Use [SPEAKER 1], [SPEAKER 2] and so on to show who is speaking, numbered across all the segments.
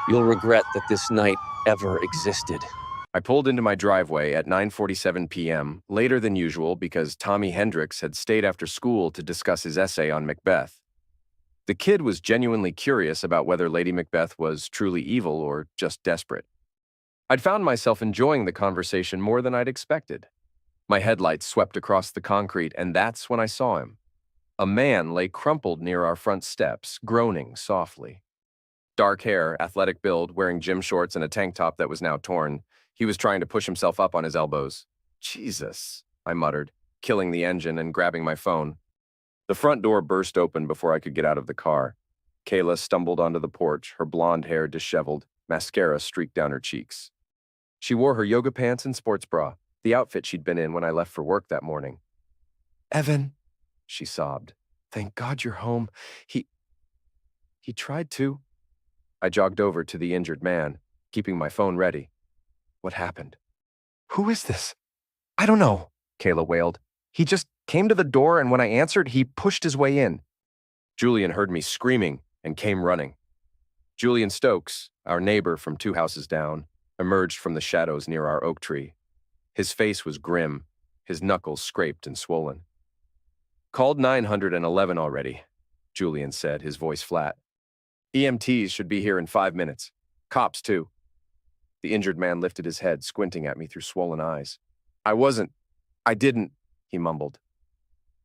[SPEAKER 1] You'll regret that this night ever existed.
[SPEAKER 2] I pulled into my driveway at 9:47 p.m., later than usual because Tommy Hendricks had stayed after school to discuss his essay on Macbeth. The kid was genuinely curious about whether Lady Macbeth was truly evil or just desperate. I'd found myself enjoying the conversation more than I'd expected. My headlights swept across the concrete, and that's when I saw him. A man lay crumpled near our front steps, groaning softly. Dark hair, athletic build, wearing gym shorts and a tank top that was now torn. He was trying to push himself up on his elbows. Jesus, I muttered, killing the engine and grabbing my phone. The front door burst open before I could get out of the car. Kayla stumbled onto the porch, her blonde hair disheveled, mascara streaked down her cheeks. She wore her yoga pants and sports bra, the outfit she'd been in when I left for work that morning. "Evan," she sobbed. "Thank God you're home. He tried to." I jogged over to the injured man, keeping my phone ready. "What happened?" "Who is this?" "I don't know," Kayla wailed. "He just came to the door, and when I answered, he pushed his way in." Julian heard me screaming and came running. Julian Stokes, our neighbor from 2 houses down, emerged from the shadows near our oak tree. His face was grim, his knuckles scraped and swollen. "Called 911 already," Julian said, his voice flat. "EMTs should be here in 5 minutes. Cops, too." The injured man lifted his head, squinting at me through swollen eyes. I didn't, he mumbled.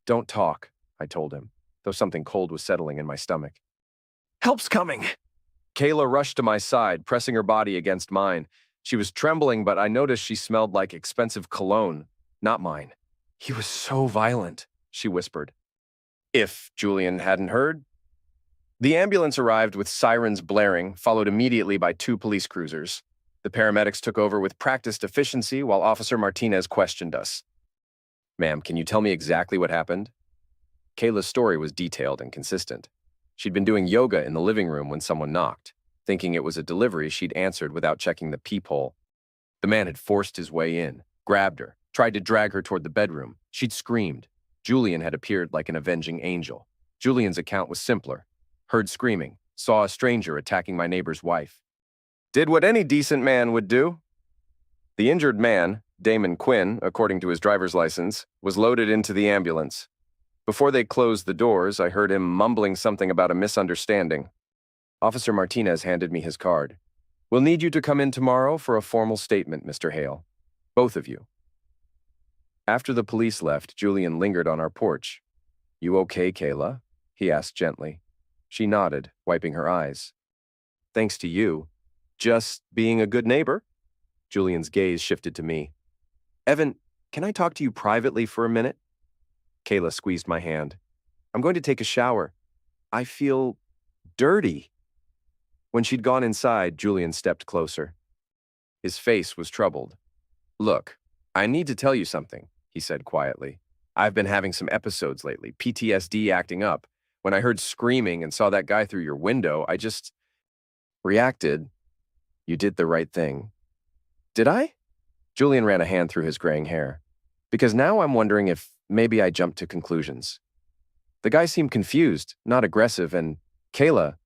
[SPEAKER 2] "Don't talk," I told him, though something cold was settling in my stomach. "Help's coming." Kayla rushed to my side, pressing her body against mine. She was trembling, but I noticed she smelled like expensive cologne, not mine. "He was so violent," she whispered. If Julian hadn't heard. The ambulance arrived with sirens blaring, followed immediately by 2 police cruisers. The paramedics took over with practiced efficiency while Officer Martinez questioned us. "Ma'am, can you tell me exactly what happened?" Kayla's story was detailed and consistent. She'd been doing yoga in the living room when someone knocked. Thinking it was a delivery, she'd answered without checking the peephole. The man had forced his way in, grabbed her, tried to drag her toward the bedroom. She'd screamed. Julian had appeared like an avenging angel. Julian's account was simpler. Heard screaming, saw a stranger attacking my neighbor's wife. Did what any decent man would do. The injured man, Damon Quinn, according to his driver's license, was loaded into the ambulance. Before they closed the doors, I heard him mumbling something about a misunderstanding. Officer Martinez handed me his card. "We'll need you to come in tomorrow for a formal statement, Mr. Hale. Both of you." After the police left, Julian lingered on our porch. "You okay, Kayla?" he asked gently. She nodded, wiping her eyes. "Thanks to you. Just being a good neighbor?" Julian's gaze shifted to me. "Evan, can I talk to you privately for a minute?" Kayla squeezed my hand. "I'm going to take a shower. I feel dirty." When she'd gone inside, Julian stepped closer. His face was troubled. "Look, I need to tell you something," he said quietly. "I've been having some episodes lately, PTSD acting up. When I heard screaming and saw that guy through your window, I just reacted. You did the right thing." "Did I?" Julian ran a hand through his graying hair. "Because now I'm wondering if maybe I jumped to conclusions. The guy seemed confused, not aggressive, and Kayla..."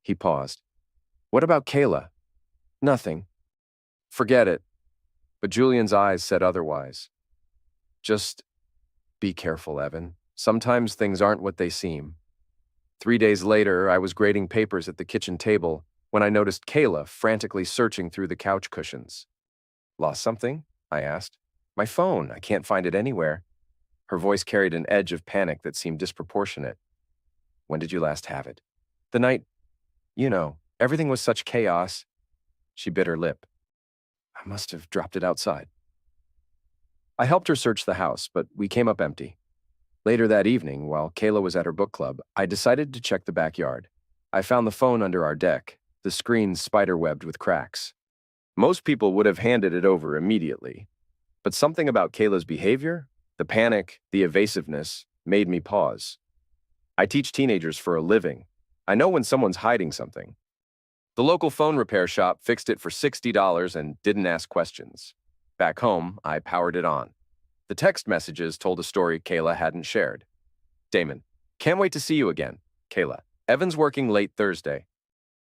[SPEAKER 2] He paused. "What about Kayla?" "Nothing." "Forget it." But Julian's eyes said otherwise. "Just be careful, Evan. Sometimes things aren't what they seem." 3 days later, I was grading papers at the kitchen table when I noticed Kayla frantically searching through the couch cushions. "Lost something?" I asked. "My phone. I can't find it anywhere." Her voice carried an edge of panic that seemed disproportionate. "When did you last have it?" "The night, everything was such chaos." She bit her lip. "I must have dropped it outside." I helped her search the house, but we came up empty. Later that evening, while Kayla was at her book club, I decided to check the backyard. I found the phone under our deck, the screen spider-webbed with cracks. Most people would have handed it over immediately. But something about Kayla's behavior, the panic, the evasiveness, made me pause. I teach teenagers for a living. I know when someone's hiding something. The local phone repair shop fixed it for $60 and didn't ask questions. Back home, I powered it on. The text messages told a story Kayla hadn't shared. "Damon, can't wait to see you again. Kayla, Evan's working late Thursday.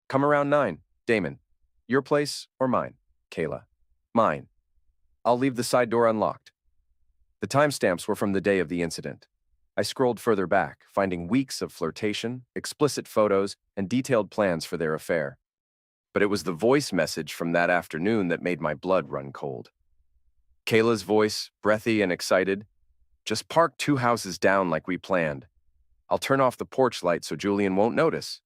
[SPEAKER 2] Come around 9. Damon, your place or mine? Kayla, mine. I'll leave the side door unlocked. The timestamps were from the day of the incident. I scrolled further back, finding weeks of flirtation, explicit photos, and detailed plans for their affair. But it was the voice message from that afternoon that made my blood run cold. Kayla's voice, breathy and excited. Just park 2 houses down like we planned. I'll turn off the porch light so Julian won't notice.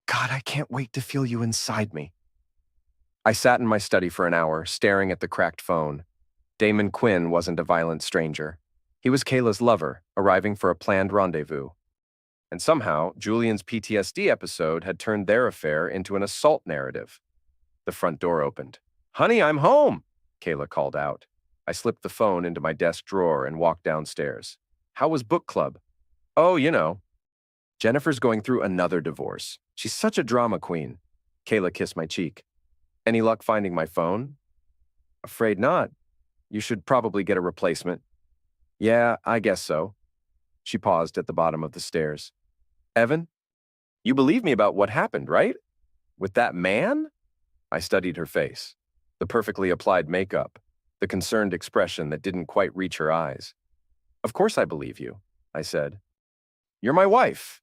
[SPEAKER 2] God, I can't wait to feel you inside me. I sat in my study for an hour, staring at the cracked phone. Damon Quinn wasn't a violent stranger. He was Kayla's lover, arriving for a planned rendezvous. And somehow, Julian's PTSD episode had turned their affair into an assault narrative. The front door opened. "Honey, I'm home," Kayla called out. I slipped the phone into my desk drawer and walked downstairs. "How was book club?" "Oh, you know. Jennifer's going through another divorce. She's such a drama queen." Kayla kissed my cheek. "Any luck finding my phone?" "Afraid not. You should probably get a replacement." "Yeah, I guess so." She paused at the bottom of the stairs. "Evan, you believe me about what happened, right? With that man?" I studied her face. The perfectly applied makeup, the concerned expression that didn't quite reach her eyes. "Of course I believe you," I said. "You're my wife."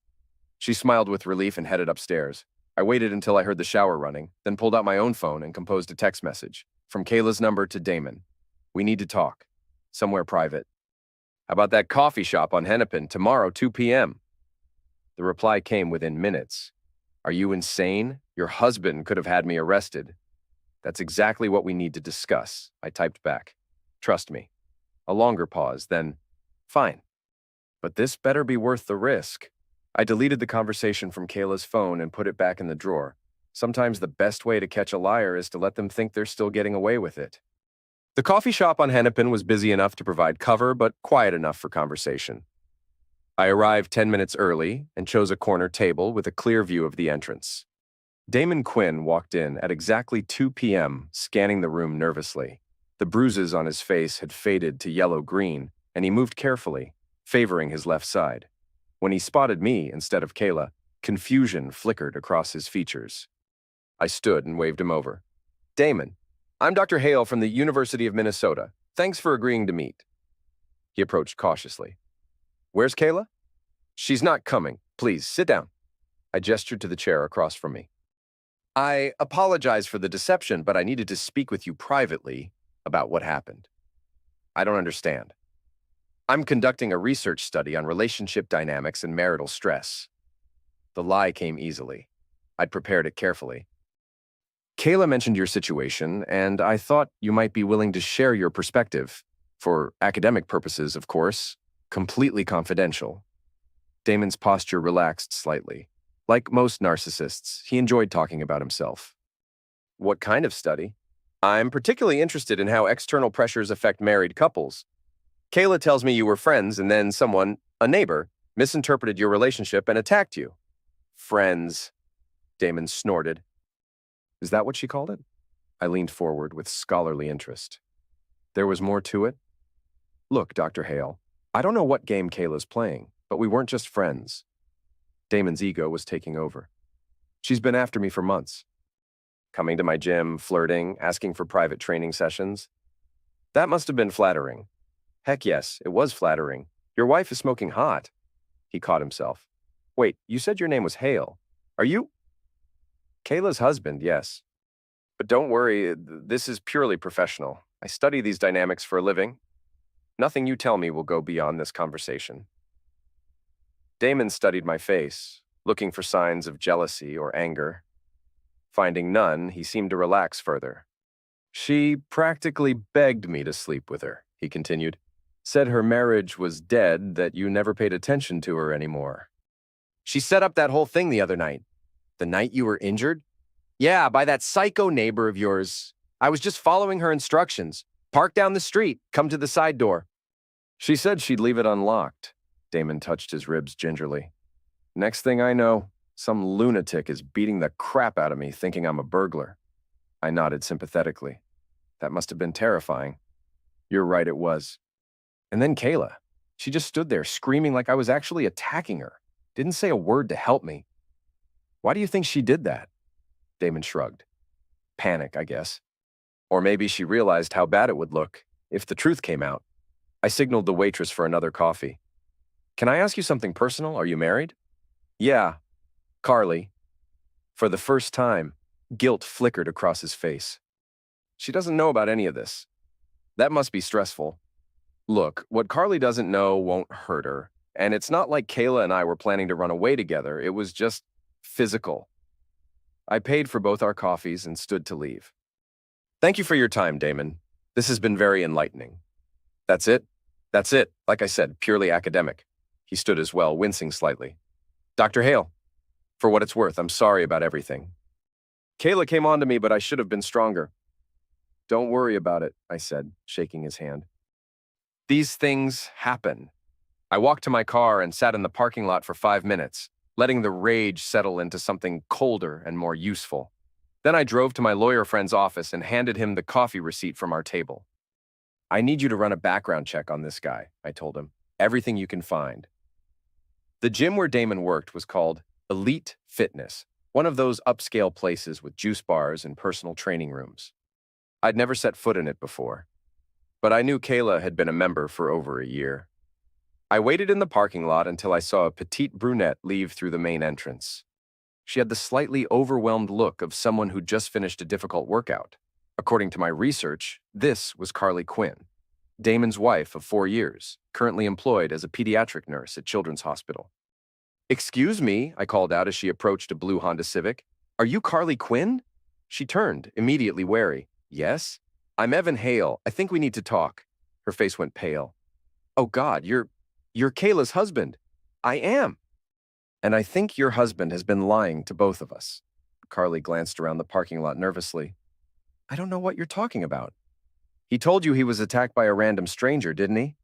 [SPEAKER 2] She smiled with relief and headed upstairs. I waited until I heard the shower running, then pulled out my own phone and composed a text message. From Kayla's number to Damon. "We need to talk. Somewhere private. How about that coffee shop on Hennepin tomorrow, 2 p.m.? The reply came within minutes. "Are you insane? Your husband could have had me arrested." "That's exactly what we need to discuss," I typed back. "Trust me." A longer pause, then, "Fine. But this better be worth the risk." I deleted the conversation from Kayla's phone and put it back in the drawer. Sometimes the best way to catch a liar is to let them think they're still getting away with it. The coffee shop on Hennepin was busy enough to provide cover, but quiet enough for conversation. I arrived 10 minutes early and chose a corner table with a clear view of the entrance. Damon Quinn walked in at exactly 2 p.m., scanning the room nervously. The bruises on his face had faded to yellow-green, and he moved carefully, favoring his left side. When he spotted me instead of Kayla, confusion flickered across his features. I stood and waved him over. "Damon, I'm Dr. Hale from the University of Minnesota. Thanks for agreeing to meet." He approached cautiously. "Where's Kayla?" "She's not coming. Please, sit down." I gestured to the chair across from me. "I apologize for the deception, but I needed to speak with you privately about what happened." "I don't understand." "I'm conducting a research study on relationship dynamics and marital stress." The lie came easily. I'd prepared it carefully. "Kayla mentioned your situation, and I thought you might be willing to share your perspective. For academic purposes, of course. Completely confidential." Damon's posture relaxed slightly. Like most narcissists, he enjoyed talking about himself. "What kind of study?" "I'm particularly interested in how external pressures affect married couples. Kayla tells me you were friends and then someone, a neighbor, misinterpreted your relationship and attacked you." "Friends," Damon snorted. "Is that what she called it?" I leaned forward with scholarly interest. "There was more to it?" "Look, Dr. Hale, I don't know what game Kayla's playing, but we weren't just friends." Damon's ego was taking over. "She's been after me for months. Coming to my gym, flirting, asking for private training sessions. That must have been flattering." "Heck yes, it was flattering. Your wife is smoking hot." He caught himself. "Wait, you said your name was Hale. Are you—" "Kayla's husband, yes. But don't worry, this is purely professional. I study these dynamics for a living. Nothing you tell me will go beyond this conversation." Damon studied my face, looking for signs of jealousy or anger. Finding none, he seemed to relax further. "She practically begged me to sleep with her," he continued. "Said her marriage was dead, that you never paid attention to her anymore." "She set up that whole thing the other night." "The night you were injured?" "Yeah, by that psycho neighbor of yours. I was just following her instructions. Park down the street, come to the side door." "She said she'd leave it unlocked." Damon touched his ribs gingerly. "Next thing I know, some lunatic is beating the crap out of me thinking I'm a burglar." I nodded sympathetically. "That must have been terrifying." "You're right, it was." And then Kayla. She just stood there screaming like I was actually attacking her. Didn't say a word to help me. "Why do you think she did that?" Damon shrugged. Panic, I guess. Or maybe she realized how bad it would look if the truth came out. I signaled the waitress for another coffee. Can I ask you something personal? Are you married? Yeah, Carly. For the first time, guilt flickered across his face. She doesn't know about any of this. That must be stressful. Look, what Carly doesn't know won't hurt her. And it's not like Kayla and I were planning to run away together. It was just physical. I paid for both our coffees and stood to leave. Thank you for your time, Damon. This has been very enlightening. That's it? That's it. Like I said, purely academic. He stood as well, wincing slightly. Dr. Hale, for what it's worth, I'm sorry about everything. Kayla came on to me, but I should have been stronger. Don't worry about it, I said, shaking his hand. These things happen. I walked to my car and sat in the parking lot for 5 minutes, letting the rage settle into something colder and more useful. Then I drove to my lawyer friend's office and handed him the coffee receipt from our table. I need you to run a background check on this guy, I told him. Everything you can find. The gym where Damon worked was called Elite Fitness, one of those upscale places with juice bars and personal training rooms. I'd never set foot in it before, but I knew Kayla had been a member for over a year. I waited in the parking lot until I saw a petite brunette leave through the main entrance. She had the slightly overwhelmed look of someone who'd just finished a difficult workout. According to my research, this was Carly Quinn, Damon's wife of 4 years, currently employed as a pediatric nurse at Children's Hospital. Excuse me, I called out as she approached a blue Honda Civic. Are you Carly Quinn? She turned, immediately wary. Yes? I'm Evan Hale. I think we need to talk. Her face went pale. Oh God, you're Kayla's husband. I am. And I think your husband has been lying to both of us. Carly glanced around the parking lot nervously. I don't know what you're talking about. He told you he was attacked by a random stranger, didn't he?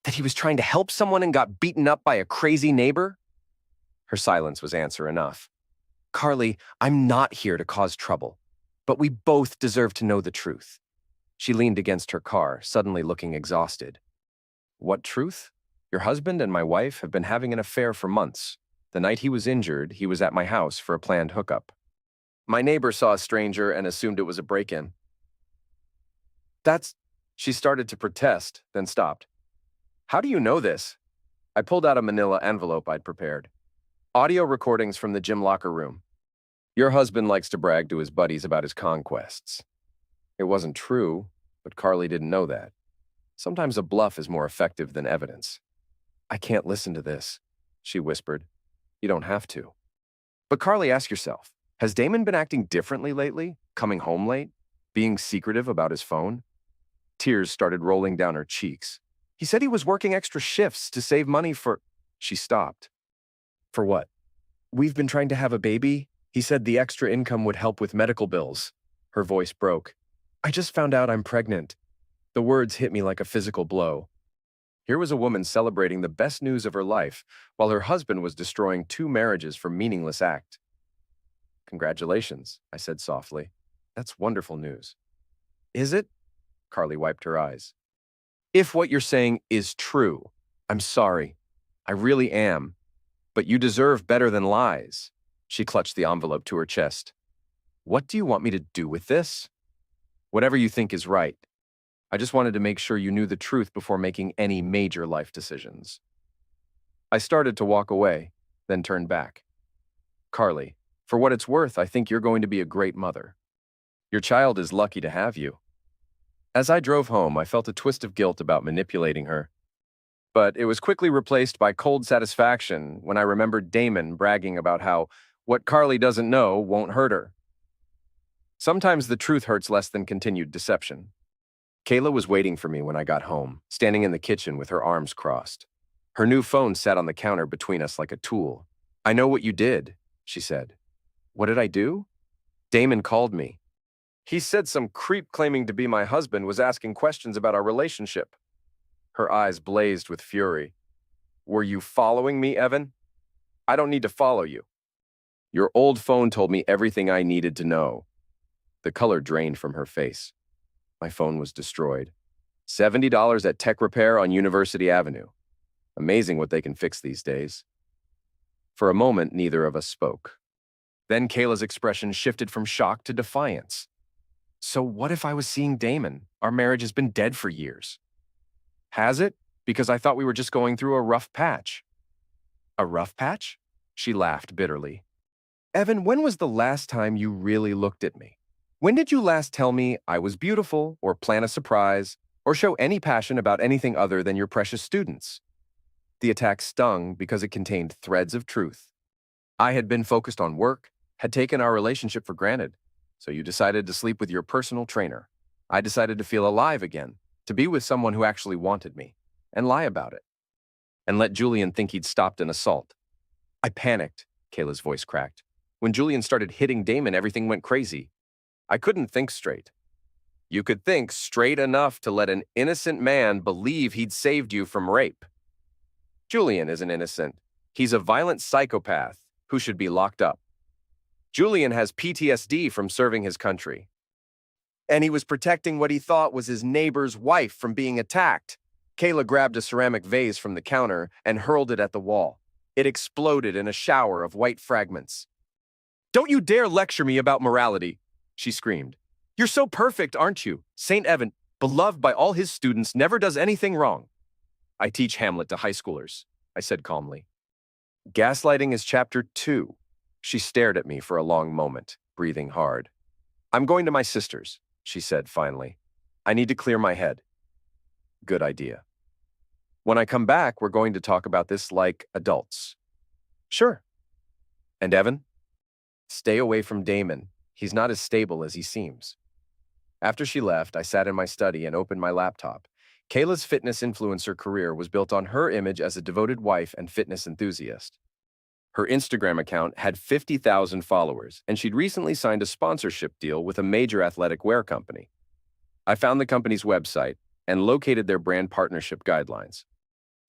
[SPEAKER 2] That he was trying to help someone and got beaten up by a crazy neighbor? Her silence was answer enough. Carly, I'm not here to cause trouble, but we both deserve to know the truth. She leaned against her car, suddenly looking exhausted. What truth? Your husband and my wife have been having an affair for months. The night he was injured, he was at my house for a planned hookup. My neighbor saw a stranger and assumed it was a break-in. She started to protest, then stopped. How do you know this? I pulled out a manila envelope I'd prepared. Audio recordings from the gym locker room. Your husband likes to brag to his buddies about his conquests. It wasn't true, but Carly didn't know that. Sometimes a bluff is more effective than evidence. I can't listen to this, she whispered. You don't have to. But Carly, ask yourself, has Damon been acting differently lately? Coming home late? Being secretive about his phone? Tears started rolling down her cheeks. He said he was working extra shifts to save money for... She stopped. For what? We've been trying to have a baby. He said the extra income would help with medical bills. Her voice broke. I just found out I'm pregnant. The words hit me like a physical blow. Here was a woman celebrating the best news of her life, while her husband was destroying 2 marriages for meaningless act. Congratulations, I said softly. That's wonderful news. Is it? Carly wiped her eyes. If what you're saying is true, I'm sorry. I really am. But you deserve better than lies. She clutched the envelope to her chest. What do you want me to do with this? Whatever you think is right. I just wanted to make sure you knew the truth before making any major life decisions. I started to walk away, then turned back. Carly, for what it's worth, I think you're going to be a great mother. Your child is lucky to have you. As I drove home, I felt a twist of guilt about manipulating her. But it was quickly replaced by cold satisfaction when I remembered Damon bragging about how what Carly doesn't know won't hurt her. Sometimes the truth hurts less than continued deception. Kayla was waiting for me when I got home, standing in the kitchen with her arms crossed. Her new phone sat on the counter between us like a tool. I know what you did, she said. What did I do? Damon called me. He said some creep claiming to be my husband was asking questions about our relationship. Her eyes blazed with fury. Were you following me, Evan? I don't need to follow you. Your old phone told me everything I needed to know. The color drained from her face. My phone was destroyed. $70 at Tech Repair on University Avenue. Amazing what they can fix these days. For a moment, neither of us spoke. Then Kayla's expression shifted from shock to defiance. So what if I was seeing Damon? Our marriage has been dead for years. Has it? Because I thought we were just going through a rough patch. A rough patch? She laughed bitterly. Evan, when was the last time you really looked at me? When did you last tell me I was beautiful, or plan a surprise, or show any passion about anything other than your precious students? The attack stung because it contained threads of truth. I had been focused on work, had taken our relationship for granted, so you decided to sleep with your personal trainer. I decided to feel alive again, to be with someone who actually wanted me, and lie about it, and let Julian think he'd stopped an assault. I panicked, Kayla's voice cracked. When Julian started hitting Damon, everything went crazy. I couldn't think straight. You could think straight enough to let an innocent man believe he'd saved you from rape. Julian isn't innocent. He's a violent psychopath who should be locked up. Julian has PTSD from serving his country. And he was protecting what he thought was his neighbor's wife from being attacked. Kayla grabbed a ceramic vase from the counter and hurled it at the wall. It exploded in a shower of white fragments. "Don't you dare lecture me about morality," she screamed. "You're so perfect, aren't you? St. Evan, beloved by all his students, never does anything wrong." "I teach Hamlet to high schoolers," I said calmly. "Gaslighting is chapter 2. She stared at me for a long moment, breathing hard. "I'm going to my sister's," she said finally. "I need to clear my head." Good idea. "When I come back, we're going to talk about this like adults." "Sure." "And Evan? Stay away from Damon. He's not as stable as he seems." After she left, I sat in my study and opened my laptop. Kayla's fitness influencer career was built on her image as a devoted wife and fitness enthusiast. Her Instagram account had 50,000 followers, and she'd recently signed a sponsorship deal with a major athletic wear company. I found the company's website and located their brand partnership guidelines.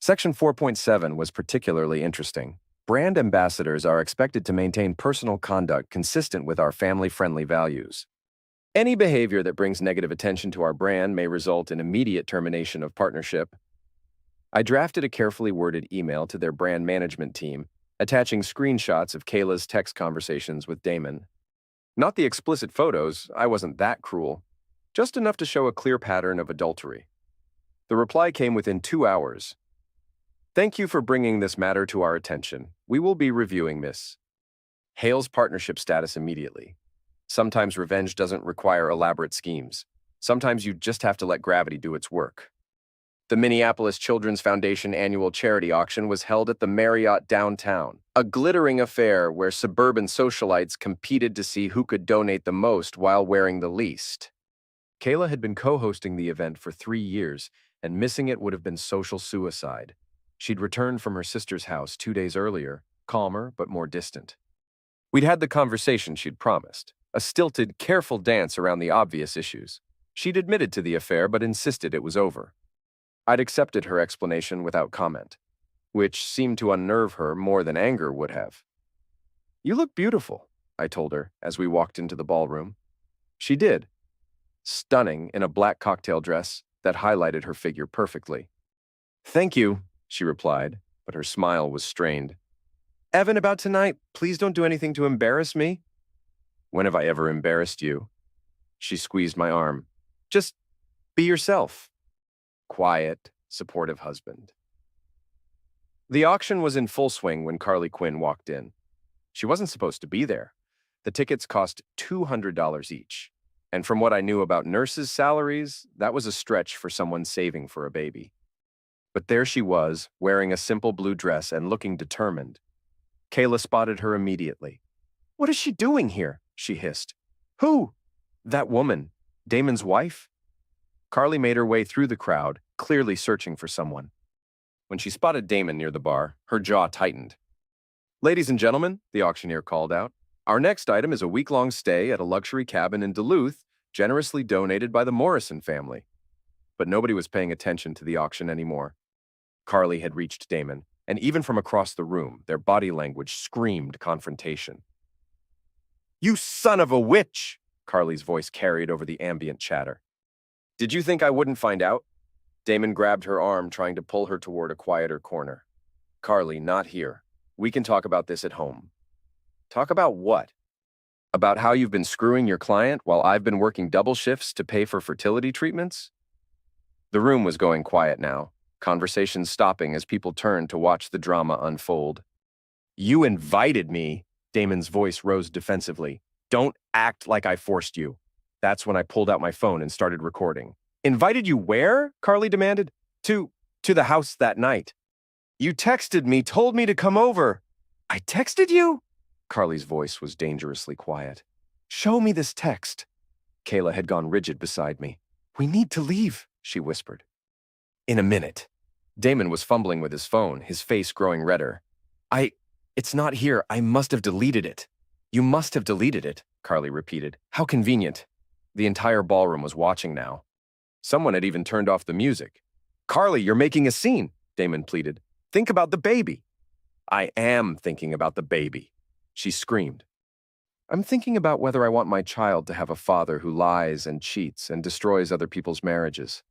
[SPEAKER 2] Section 4.7 was particularly interesting. Brand ambassadors are expected to maintain personal conduct consistent with our family-friendly values. Any behavior that brings negative attention to our brand may result in immediate termination of partnership. I drafted a carefully worded email to their brand management team, attaching screenshots of Kayla's text conversations with Damon. Not the explicit photos, I wasn't that cruel, just enough to show a clear pattern of adultery. The reply came within 2 hours. "Thank you for bringing this matter to our attention. We will be reviewing Miss Hale's partnership status immediately. Sometimes revenge doesn't require elaborate schemes. Sometimes you just have to let gravity do its work." The Minneapolis Children's Foundation annual charity auction was held at the Marriott downtown, a glittering affair where suburban socialites competed to see who could donate the most while wearing the least. Kayla had been co-hosting the event for 3 years, and missing it would have been social suicide. She'd returned from her sister's house 2 days earlier, calmer but more distant. We'd had the conversation she'd promised, a stilted, careful dance around the obvious issues. She'd admitted to the affair but insisted it was over. I'd accepted her explanation without comment, which seemed to unnerve her more than anger would have. "You look beautiful," I told her as we walked into the ballroom. She did, stunning in a black cocktail dress that highlighted her figure perfectly. "Thank you," she replied, but her smile was strained. "Evan, about tonight, please don't do anything to embarrass me." "When have I ever embarrassed you?" She squeezed my arm. "Just be yourself." Quiet, supportive husband. The auction was in full swing when Carly Quinn walked in. She wasn't supposed to be there. The tickets cost $200 each. And from what I knew about nurses' salaries, that was a stretch for someone saving for a baby. But there she was, wearing a simple blue dress and looking determined. Kayla spotted her immediately. "What is she doing here?" she hissed. "Who?" "That woman. Damon's wife?" Carly made her way through the crowd, clearly searching for someone. When she spotted Damon near the bar, her jaw tightened. "Ladies and gentlemen," the auctioneer called out, "our next item is a week-long stay at a luxury cabin in Duluth, generously donated by the Morrison family." But nobody was paying attention to the auction anymore. Carly had reached Damon, and even from across the room, their body language screamed confrontation. "You son of a witch!" Carly's voice carried over the ambient chatter. "Did you think I wouldn't find out?" Damon grabbed her arm, trying to pull her toward a quieter corner. "Carly, not here. We can talk about this at home." "Talk about what?" About how you've been screwing your client while I've been working double shifts to pay for fertility treatments? The room was going quiet now, conversations stopping as people turned to watch the drama unfold. You invited me, Damon's voice rose defensively. Don't act like I forced you. That's when I pulled out my phone and started recording. Invited you where? Carly demanded. To the house that night. You texted me, told me to come over. I texted you? Carly's voice was dangerously quiet. Show me this text. Kayla had gone rigid beside me. We need to leave, she whispered. In a minute. Damon was fumbling with his phone, his face growing redder. It's not here. I must have deleted it. You must have deleted it, Carly repeated. How convenient. The entire ballroom was watching now. Someone had even turned off the music. Carly, you're making a scene, Damon pleaded. Think about the baby. I am thinking about the baby, she screamed. I'm thinking about whether I want my child to have a father who lies and cheats and destroys other people's marriages.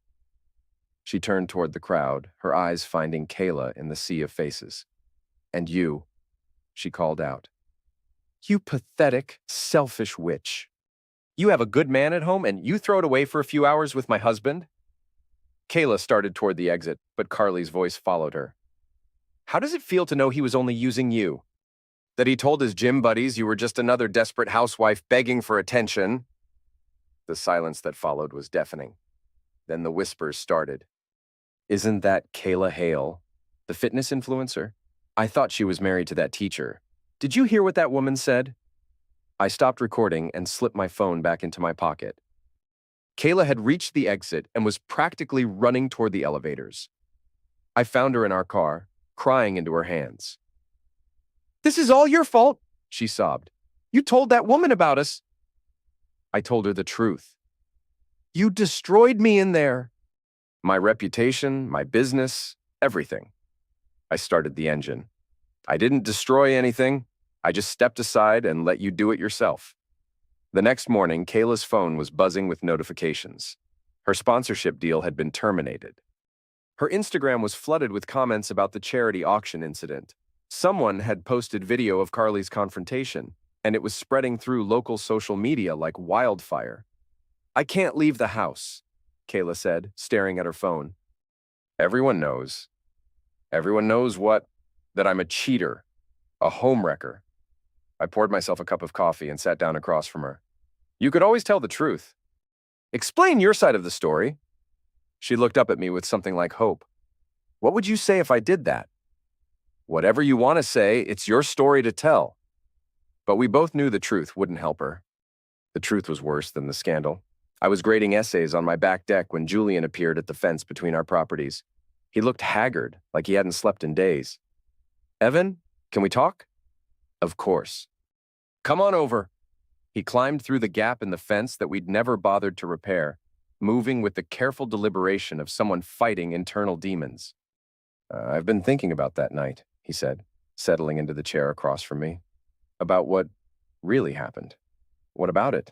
[SPEAKER 2] She turned toward the crowd, her eyes finding Kayla in the sea of faces. And you, she called out. You pathetic, selfish witch. You have a good man at home and you throw it away for a few hours with my husband? Kayla started toward the exit, but Carly's voice followed her. How does it feel to know he was only using you? That he told his gym buddies you were just another desperate housewife begging for attention? The silence that followed was deafening. Then the whispers started. Isn't that Kayla Hale, the fitness influencer? I thought she was married to that teacher. Did you hear what that woman said? I stopped recording and slipped my phone back into my pocket. Kayla had reached the exit and was practically running toward the elevators. I found her in our car, crying into her hands. This is all your fault, she sobbed. You told that woman about us. I told her the truth. You destroyed me in there. My reputation, my business, everything. I started the engine. I didn't destroy anything. I just stepped aside and let you do it yourself. The next morning, Kayla's phone was buzzing with notifications. Her sponsorship deal had been terminated. Her Instagram was flooded with comments about the charity auction incident. Someone had posted video of Carly's confrontation, and it was spreading through local social media like wildfire. I can't leave the house, Kayla said, staring at her phone. Everyone knows. Everyone knows what? That I'm a cheater, a homewrecker. I poured myself a cup of coffee and sat down across from her. You could always tell the truth. Explain your side of the story. She looked up at me with something like hope. What would you say if I did that? Whatever you want to say, it's your story to tell. But we both knew the truth wouldn't help her. The truth was worse than the scandal. I was grading essays on my back deck when Julian appeared at the fence between our properties. He looked haggard, like he hadn't slept in days. Evan, can we talk? Of course. Come on over. He climbed through the gap in the fence that we'd never bothered to repair, moving with the careful deliberation of someone fighting internal demons. I've been thinking about that night, he said, settling into the chair across from me. About what really happened. What about it?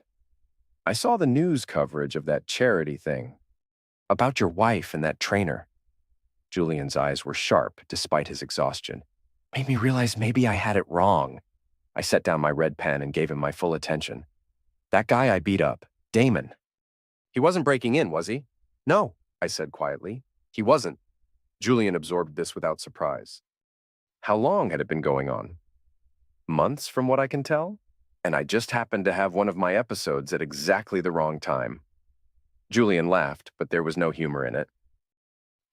[SPEAKER 2] I saw the news coverage of that charity thing. About your wife and that trainer. Julian's eyes were sharp despite his exhaustion. Made me realize maybe I had it wrong. I set down my red pen and gave him my full attention. That guy I beat up, Damon. He wasn't breaking in, was he? No, I said quietly. He wasn't. Julian absorbed this without surprise. How long had it been going on? Months, from what I can tell? And I just happened to have one of my episodes at exactly the wrong time. Julian laughed, but there was no humor in it.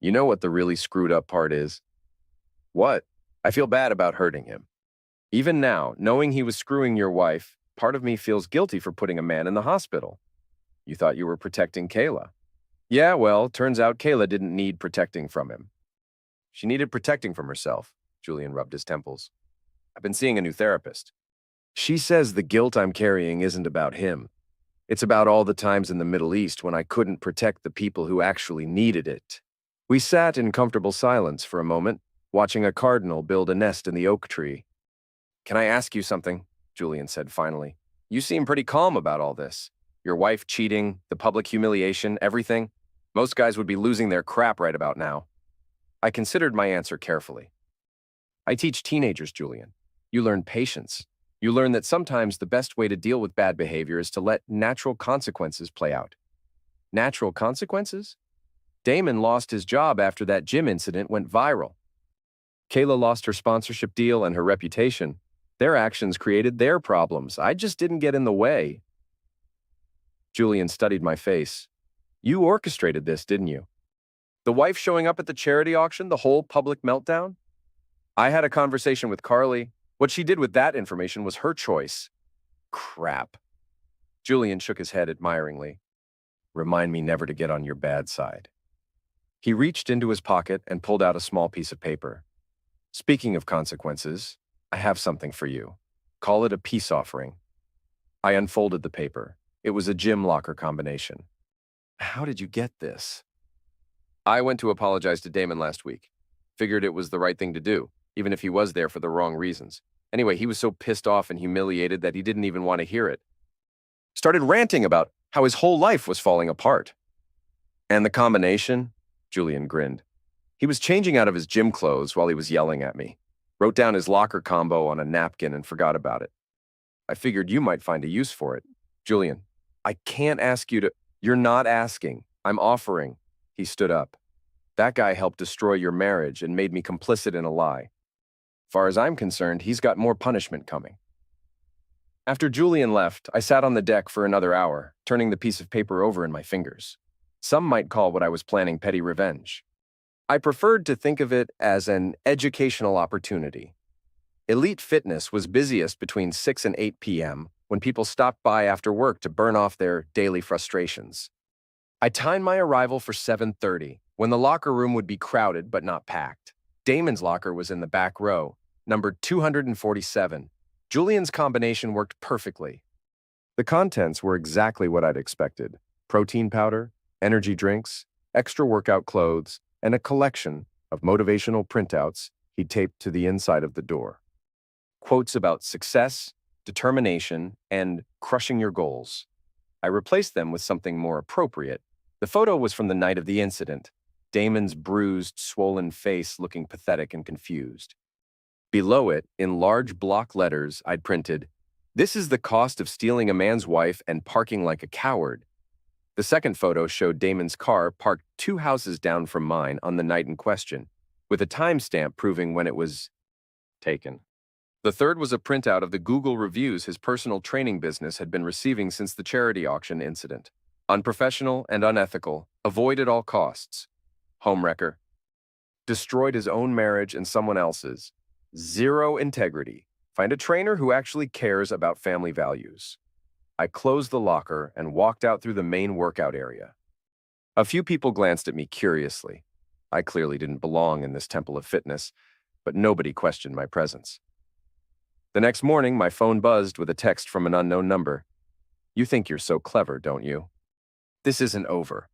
[SPEAKER 2] You know what the really screwed up part is? What? I feel bad about hurting him. Even now, knowing he was screwing your wife, part of me feels guilty for putting a man in the hospital. You thought you were protecting Kayla. Yeah, well, turns out Kayla didn't need protecting from him. She needed protecting from herself. Julian rubbed his temples. I've been seeing a new therapist. She says the guilt I'm carrying isn't about him. It's about all the times in the Middle East when I couldn't protect the people who actually needed it. We sat in comfortable silence for a moment, watching a cardinal build a nest in the oak tree. Can I ask you something? Julian said finally. You seem pretty calm about all this. Your wife cheating, the public humiliation, everything. Most guys would be losing their crap right about now. I considered my answer carefully. I teach teenagers, Julian. You learn patience. You learn that sometimes the best way to deal with bad behavior is to let natural consequences play out. Natural consequences? Damon lost his job after that gym incident went viral. Kayla lost her sponsorship deal and her reputation. Their actions created their problems. I just didn't get in the way. Julian studied my face. You orchestrated this, didn't you? The wife showing up at the charity auction, the whole public meltdown? I had a conversation with Carly. What she did with that information was her choice. Crap. Julian shook his head admiringly. Remind me never to get on your bad side. He reached into his pocket and pulled out a small piece of paper. Speaking of consequences, I have something for you. Call it a peace offering. I unfolded the paper. It was a gym locker combination. How did you get this? I went to apologize to Damon last week. Figured it was the right thing to do, even if he was there for the wrong reasons. Anyway, he was so pissed off and humiliated that he didn't even want to hear it. Started ranting about how his whole life was falling apart. And the combination? Julian grinned. He was changing out of his gym clothes while he was yelling at me. Wrote down his locker combo on a napkin and forgot about it. I figured you might find a use for it. Julian, I can't ask you to... You're not asking. I'm offering. He stood up. That guy helped destroy your marriage and made me complicit in a lie. Far as I'm concerned, he's got more punishment coming. After Julian left, I sat on the deck for another hour, turning the piece of paper over in my fingers. Some might call what I was planning petty revenge. I preferred to think of it as an educational opportunity. Elite Fitness was busiest between 6 and 8 p.m. when people stopped by after work to burn off their daily frustrations. I timed my arrival for 7:30, when the locker room would be crowded but not packed. Damon's locker was in the back row, numbered 247. Julian's combination worked perfectly. The contents were exactly what I'd expected. Protein powder, energy drinks, extra workout clothes, and a collection of motivational printouts he taped to the inside of the door. Quotes about success, determination, and crushing your goals. I replaced them with something more appropriate. The photo was from the night of the incident, Damon's bruised, swollen face looking pathetic and confused. Below it, in large block letters, I'd printed, "This is the cost of stealing a man's wife and parking like a coward." The second photo showed Damon's car parked 2 houses down from mine on the night in question, with a timestamp proving when it was taken. The third was a printout of the Google reviews his personal training business had been receiving since the charity auction incident. Unprofessional and unethical, avoid at all costs. Homewrecker. Destroyed his own marriage and someone else's. Zero integrity. Find a trainer who actually cares about family values. I closed the locker and walked out through the main workout area. A few people glanced at me curiously. I clearly didn't belong in this temple of fitness, but nobody questioned my presence. The next morning, my phone buzzed with a text from an unknown number. You think you're so clever, don't you? This isn't over.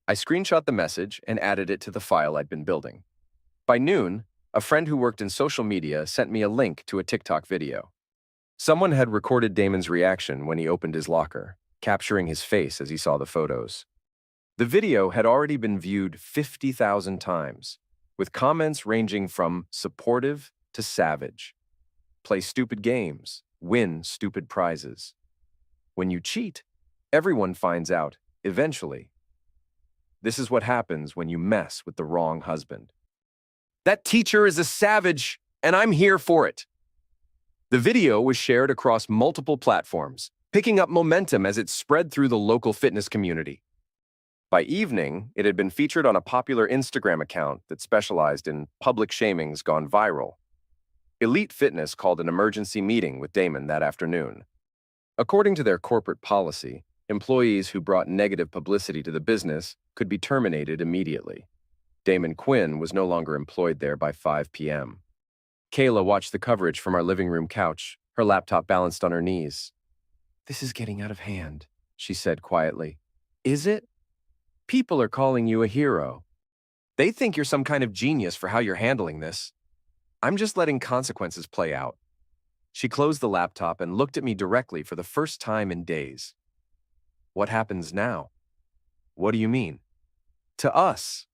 [SPEAKER 2] I screenshot the message and added it to the file I'd been building. By noon, a friend who worked in social media sent me a link to a TikTok video. Someone had recorded Damon's reaction when he opened his locker, capturing his face as he saw the photos. The video had already been viewed 50,000 times, with comments ranging from supportive to savage. Play stupid games, win stupid prizes. When you cheat, everyone finds out, eventually. This is what happens when you mess with the wrong husband. That teacher is a savage, and I'm here for it. The video was shared across multiple platforms, picking up momentum as it spread through the local fitness community. By evening, it had been featured on a popular Instagram account that specialized in public shamings gone viral. Elite Fitness called an emergency meeting with Damon that afternoon. According to their corporate policy, employees who brought negative publicity to the business could be terminated immediately. Damon Quinn was no longer employed there by 5 p.m. Kayla watched the coverage from our living room couch, her laptop balanced on her knees. "This is getting out of hand," she said quietly. "Is it? People are calling you a hero. They think you're some kind of genius for how you're handling this. I'm just letting consequences play out." She closed the laptop and looked at me directly for the first time in days. "What happens now?" "What do you mean?" "To us.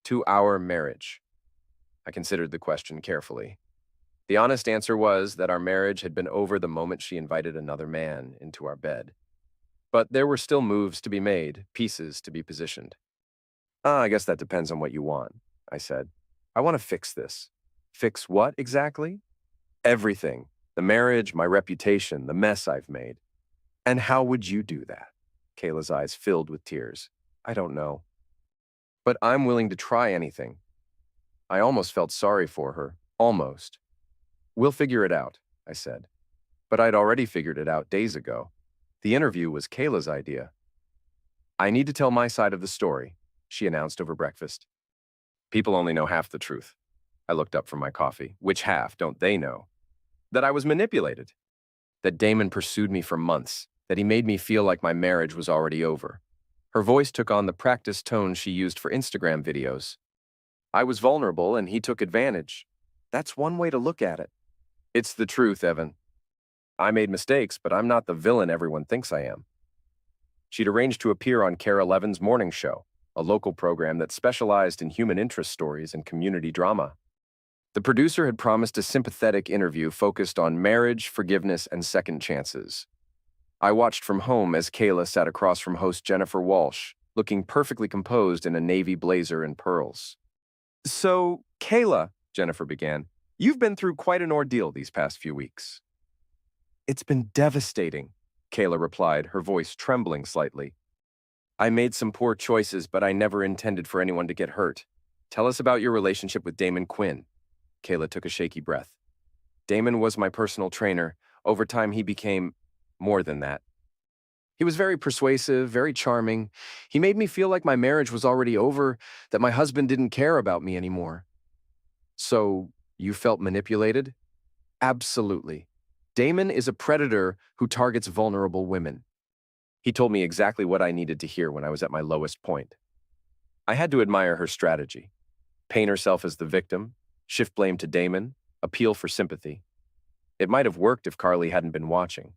[SPEAKER 2] To our marriage." I considered the question carefully. The honest answer was that our marriage had been over the moment she invited another man into our bed. But there were still moves to be made, pieces to be positioned. I guess that depends on what you want, I said. I want to fix this. Fix what exactly? Everything. The marriage, my reputation, the mess I've made. And how would you do that? Kayla's eyes filled with tears. I don't know. But I'm willing to try anything. I almost felt sorry for her. Almost. We'll figure it out, I said. But I'd already figured it out days ago. The interview was Kayla's idea. I need to tell my side of the story, she announced over breakfast. People only know half the truth. I looked up from my coffee. Which half don't they know? That I was manipulated. That Damon pursued me for months. That he made me feel like my marriage was already over. Her voice took on the practiced tone she used for Instagram videos. I was vulnerable and he took advantage. That's one way to look at it. It's the truth, Evan. I made mistakes, but I'm not the villain everyone thinks I am. She'd arranged to appear on Cara Levin's morning show, a local program that specialized in human interest stories and community drama. The producer had promised a sympathetic interview focused on marriage, forgiveness, and second chances. I watched from home as Kayla sat across from host Jennifer Walsh, looking perfectly composed in a navy blazer and pearls. So, Kayla, Jennifer began, you've been through quite an ordeal these past few weeks. It's been devastating, Kayla replied, her voice trembling slightly. I made some poor choices, but I never intended for anyone to get hurt. Tell us about your relationship with Damon Quinn. Kayla took a shaky breath. Damon was my personal trainer. Over time, he became more than that. He was very persuasive, very charming. He made me feel like my marriage was already over, that my husband didn't care about me anymore. So, you felt manipulated? Absolutely. Damon is a predator who targets vulnerable women. He told me exactly what I needed to hear when I was at my lowest point. I had to admire her strategy. Paint herself as the victim, shift blame to Damon, appeal for sympathy. It might have worked if Carly hadn't been watching.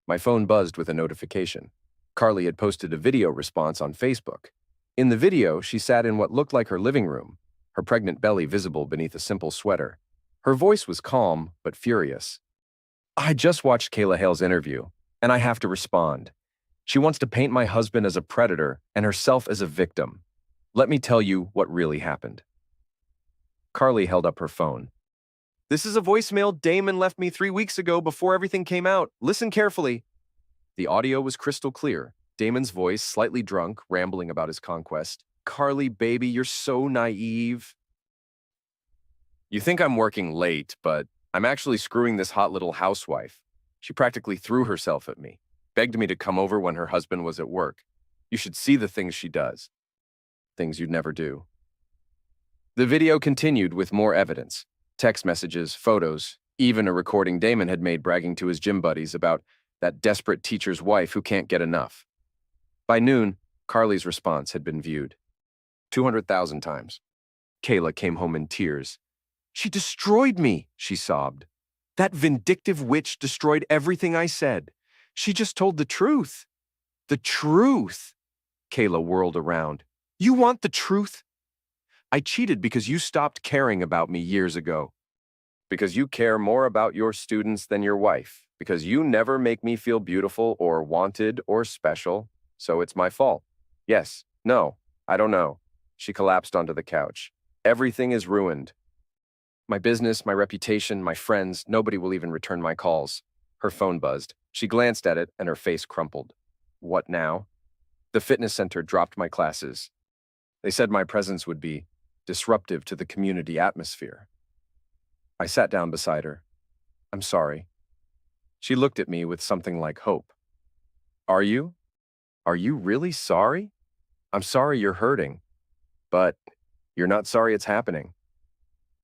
[SPEAKER 2] My phone buzzed with a notification. Carly had posted a video response on Facebook. In the video, she sat in what looked like her living room, her pregnant belly visible beneath a simple sweater. Her voice was calm, but furious. I just watched Kayla Hale's interview, and I have to respond. She wants to paint my husband as a predator and herself as a victim. Let me tell you what really happened. Carly held up her phone. This is a voicemail Damon left me 3 weeks ago before everything came out. Listen carefully. The audio was crystal clear. Damon's voice, slightly drunk, rambling about his conquest. Carly, baby, you're so naive. You think I'm working late, but I'm actually screwing this hot little housewife. She practically threw herself at me, begged me to come over when her husband was at work. You should see the things she does. Things you'd never do. The video continued with more evidence. Text messages, photos, even a recording Damon had made bragging to his gym buddies about that desperate teacher's wife who can't get enough. By noon, Carly's response had been viewed 200,000 times. Kayla came home in tears. She destroyed me, she sobbed. That vindictive witch destroyed everything I said. She just told the truth. The truth. Kayla whirled around. You want the truth? I cheated because you stopped caring about me years ago. Because you care more about your students than your wife. Because you never make me feel beautiful or wanted or special. So it's my fault. Yes. No. I don't know. She collapsed onto the couch. Everything is ruined. My business, my reputation, my friends, nobody will even return my calls. Her phone buzzed. She glanced at it and her face crumpled. What now? The fitness center dropped my classes. They said my presence would be disruptive to the community atmosphere. I sat down beside her. I'm sorry. She looked at me with something like hope. Are you? Are you really sorry? I'm sorry you're hurting. But you're not sorry it's happening.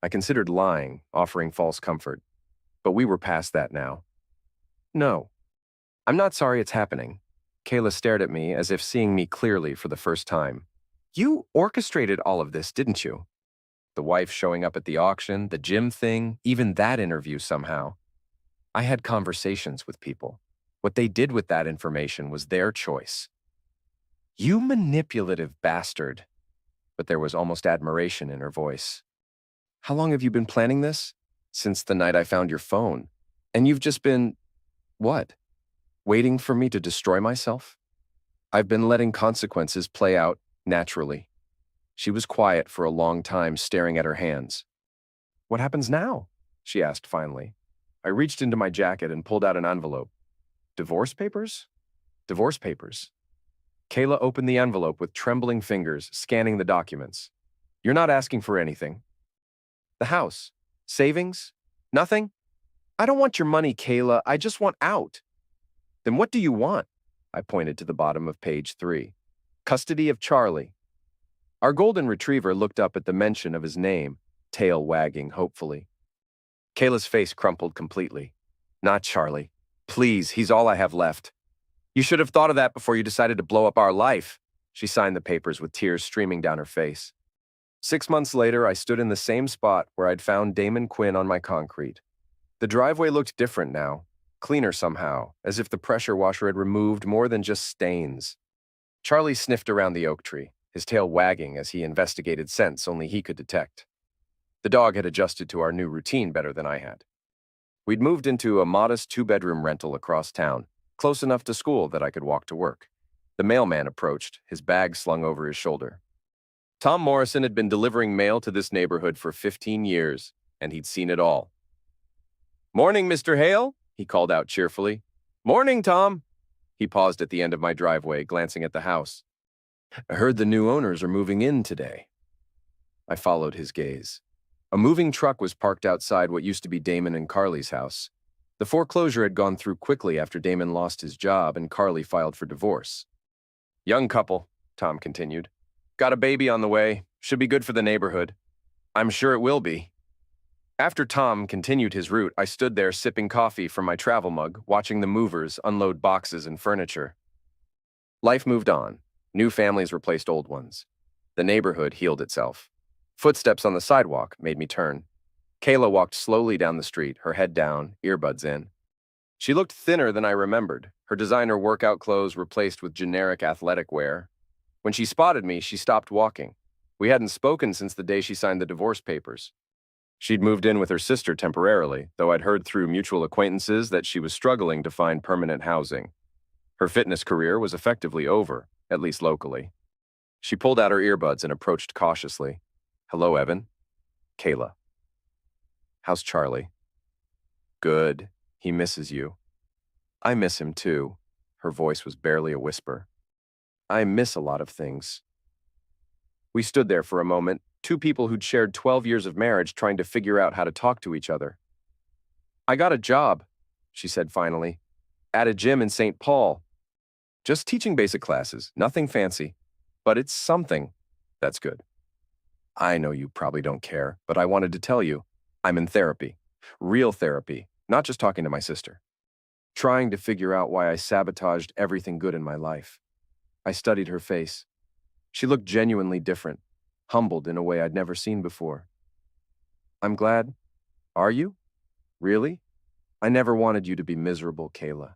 [SPEAKER 2] I considered lying, offering false comfort. But we were past that now. No. I'm not sorry it's happening. Kayla stared at me as if seeing me clearly for the first time. You orchestrated all of this, didn't you? The wife showing up at the auction, the gym thing, even that interview somehow. I had conversations with people. What they did with that information was their choice. You manipulative bastard. But there was almost admiration in her voice. How long have you been planning this? Since the night I found your phone. And you've just been, what? Waiting for me to destroy myself? I've been letting consequences play out naturally. She was quiet for a long time, staring at her hands. What happens now? She asked finally. I reached into my jacket and pulled out an envelope. Divorce papers? Divorce papers. Kayla opened the envelope with trembling fingers, scanning the documents. You're not asking for anything. The house? Savings? Nothing? I don't want your money, Kayla. I just want out. Then what do you want? I pointed to the bottom of page 3. Custody of Charlie. Our golden retriever looked up at the mention of his name, tail wagging hopefully. Kayla's face crumpled completely. Not Charlie. Please, he's all I have left. You should have thought of that before you decided to blow up our life. She signed the papers with tears streaming down her face. 6 months later, I stood in the same spot where I'd found Damon Quinn on my concrete. The driveway looked different now, cleaner somehow, as if the pressure washer had removed more than just stains. Charlie sniffed around the oak tree, his tail wagging as he investigated scents only he could detect. The dog had adjusted to our new routine better than I had. We'd moved into a modest 2-bedroom rental across town, close enough to school that I could walk to work. The mailman approached, his bag slung over his shoulder. Tom Morrison had been delivering mail to this neighborhood for 15 years, and he'd seen it all. Morning, Mr. Hale, he called out cheerfully. Morning, Tom. He paused at the end of my driveway, glancing at the house. I heard the new owners are moving in today. I followed his gaze. A moving truck was parked outside what used to be Damon and Carly's house. The foreclosure had gone through quickly after Damon lost his job and Carly filed for divorce. Young couple, Tom continued. Got a baby on the way. Should be good for the neighborhood. I'm sure it will be. After Tom continued his route, I stood there sipping coffee from my travel mug, watching the movers unload boxes and furniture. Life moved on. New families replaced old ones. The neighborhood healed itself. Footsteps on the sidewalk made me turn. Kayla walked slowly down the street, her head down, earbuds in. She looked thinner than I remembered, her designer workout clothes replaced with generic athletic wear. When she spotted me, she stopped walking. We hadn't spoken since the day she signed the divorce papers. She'd moved in with her sister temporarily, though I'd heard through mutual acquaintances that she was struggling to find permanent housing. Her fitness career was effectively over, at least locally. She pulled out her earbuds and approached cautiously. Hello, Evan. Kayla. How's Charlie? Good. He misses you. I miss him too. Her voice was barely a whisper. I miss a lot of things. We stood there for a moment, two people who'd shared 12 years of marriage trying to figure out how to talk to each other. I got a job, she said finally, at a gym in St. Paul. Just teaching basic classes, nothing fancy, but it's something. That's good. I know you probably don't care, but I wanted to tell you, I'm in therapy. Real therapy, not just talking to my sister. Trying to figure out why I sabotaged everything good in my life. I studied her face. She looked genuinely different, humbled in a way I'd never seen before. I'm glad. Are you? Really? I never wanted you to be miserable, Kayla.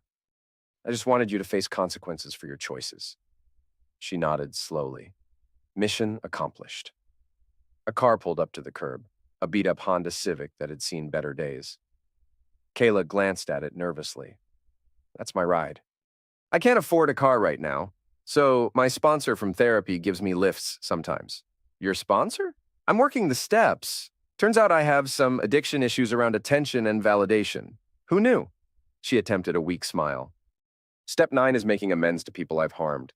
[SPEAKER 2] I just wanted you to face consequences for your choices. She nodded slowly. Mission accomplished. A car pulled up to the curb, a beat-up Honda Civic that had seen better days. Kayla glanced at it nervously. That's my ride. I can't afford a car right now, so my sponsor from therapy gives me lifts sometimes. Your sponsor? I'm working the steps. Turns out I have some addiction issues around attention and validation. Who knew? She attempted a weak smile. Step 9 is making amends to people I've harmed.